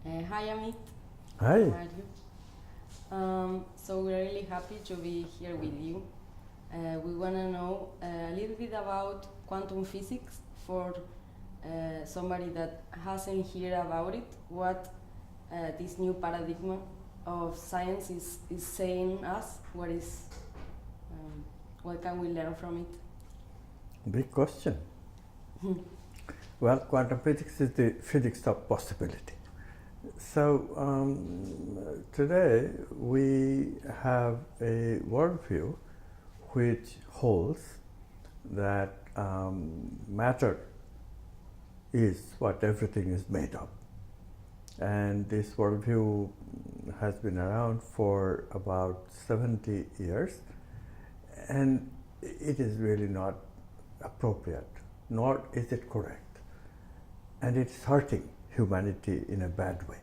Hi Amit, Hi. how are you? So we're really happy to be here with you. We want to know a little bit about quantum physics for somebody that hasn't heard about it. What this new paradigm of science is saying us? What can we learn from it? Big question. Well, quantum physics is the physics of possibility. So today we have a worldview which holds that matter is what everything is made of. And this worldview has been around for about 70 years, and it is really not appropriate, nor is it correct. And it's hurting humanity in a bad way.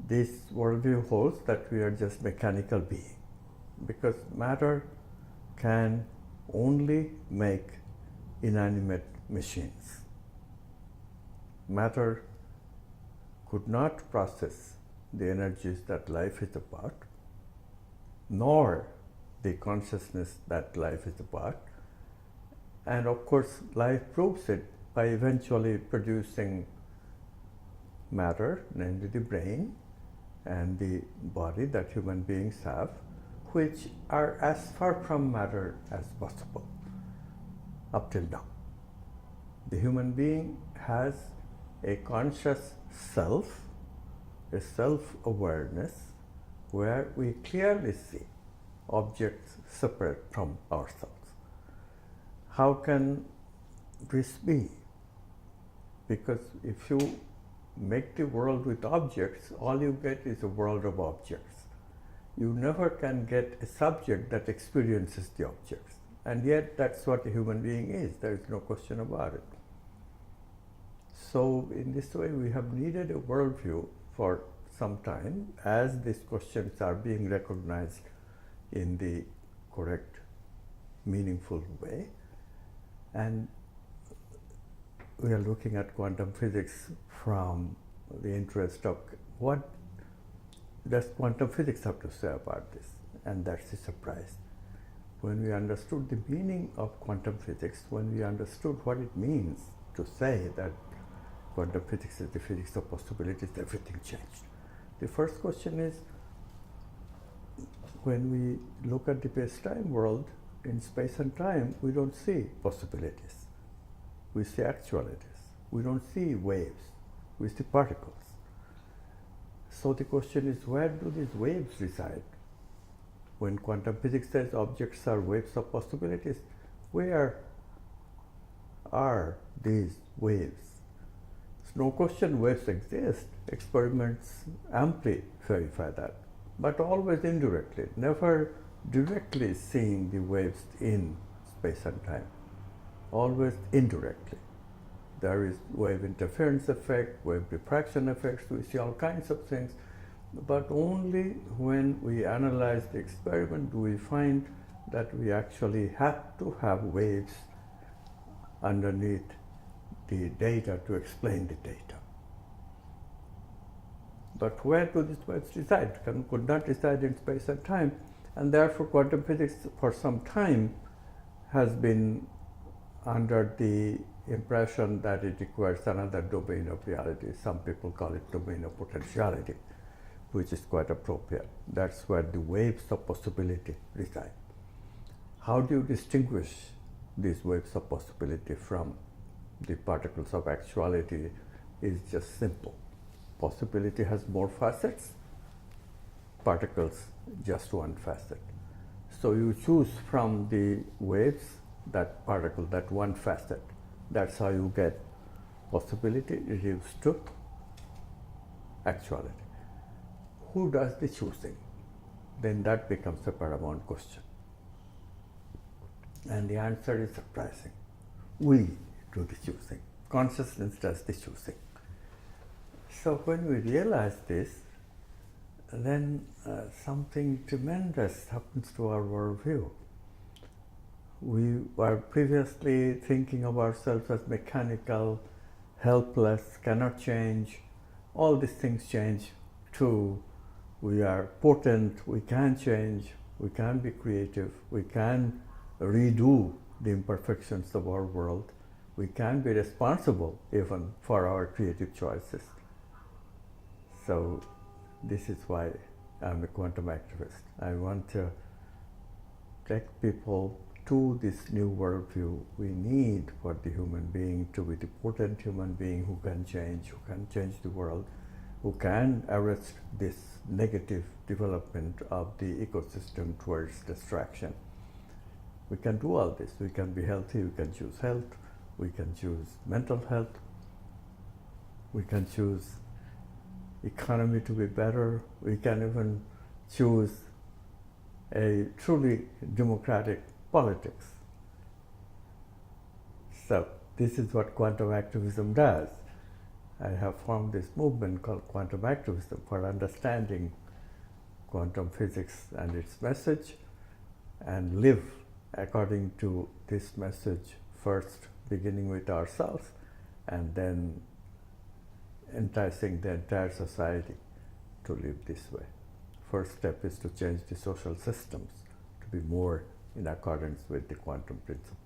This worldview holds that we are just mechanical beings, because matter can only make inanimate machines. Matter could not process the energies that life is about, nor the consciousness that life is about. And of course, life proves it by eventually producing matter, namely the brain and the body that human beings have, which are as far from matter as possible up till now. The human being has a conscious self, a self-awareness, where we clearly see objects separate from ourselves. How can this be? Because if you make the world with objects, all you get is a world of objects. You never can get a subject that experiences the objects. And yet that's what a human being is. There is no question about it. So in this way, we have needed a worldview for some time as these questions are being recognized in the correct, meaningful way. And we are looking at quantum physics from the interest of what does quantum physics have to say about this? And that's a surprise. When we understood the meaning of quantum physics, when we understood what it means to say that quantum physics is the physics of possibilities, everything changed. The first question is, when we look at the space-time world, in space and time, we don't see possibilities. We see actualities. We don't see waves. We see particles. So the question is, where do these waves reside? When quantum physics says objects are waves of possibilities, where are these waves? There's no question waves exist. Experiments amply verify that, but always indirectly, never directly seeing the waves in space and time, always indirectly. There is wave interference effect, wave diffraction effects, we see all kinds of things, but only when we analyze the experiment do we find that we actually have to have waves underneath the data to explain the data. But where do these waves reside? Could not reside in space and time, and therefore quantum physics for some time has been under the impression that it requires another domain of reality. Some people call it domain of potentiality, which is quite appropriate. That's where the waves of possibility reside. How do you distinguish these waves of possibility from the particles of actuality? Is just simple. Possibility has more facets, particles just one facet. So you choose from the waves that particle, that one facet. That's how you get possibility reduced to actuality. Who does the choosing? Then that becomes a paramount question. And the answer is surprising. We do the choosing. Consciousness does the choosing. So when we realize this, then something tremendous happens to our worldview. We were previously thinking of ourselves as mechanical, helpless, cannot change, all these things change too. We are potent, we can change, we can be creative, we can redo the imperfections of our world, we can be responsible even for our creative choices. So this is why I'm a quantum activist. I want to take people to this new worldview we need for the human being to be the potent human being who can change the world, who can arrest this negative development of the ecosystem towards destruction. We can do all this. We can be healthy, we can choose health, we can choose mental health, we can choose economy to be better, we can even choose a truly democratic politics. So this is what quantum activism does. I have formed this movement called quantum activism for understanding quantum physics and its message, and live according to this message, first beginning with ourselves and then enticing the entire society to live this way. First step is to change the social systems to be more in accordance with the quantum principle.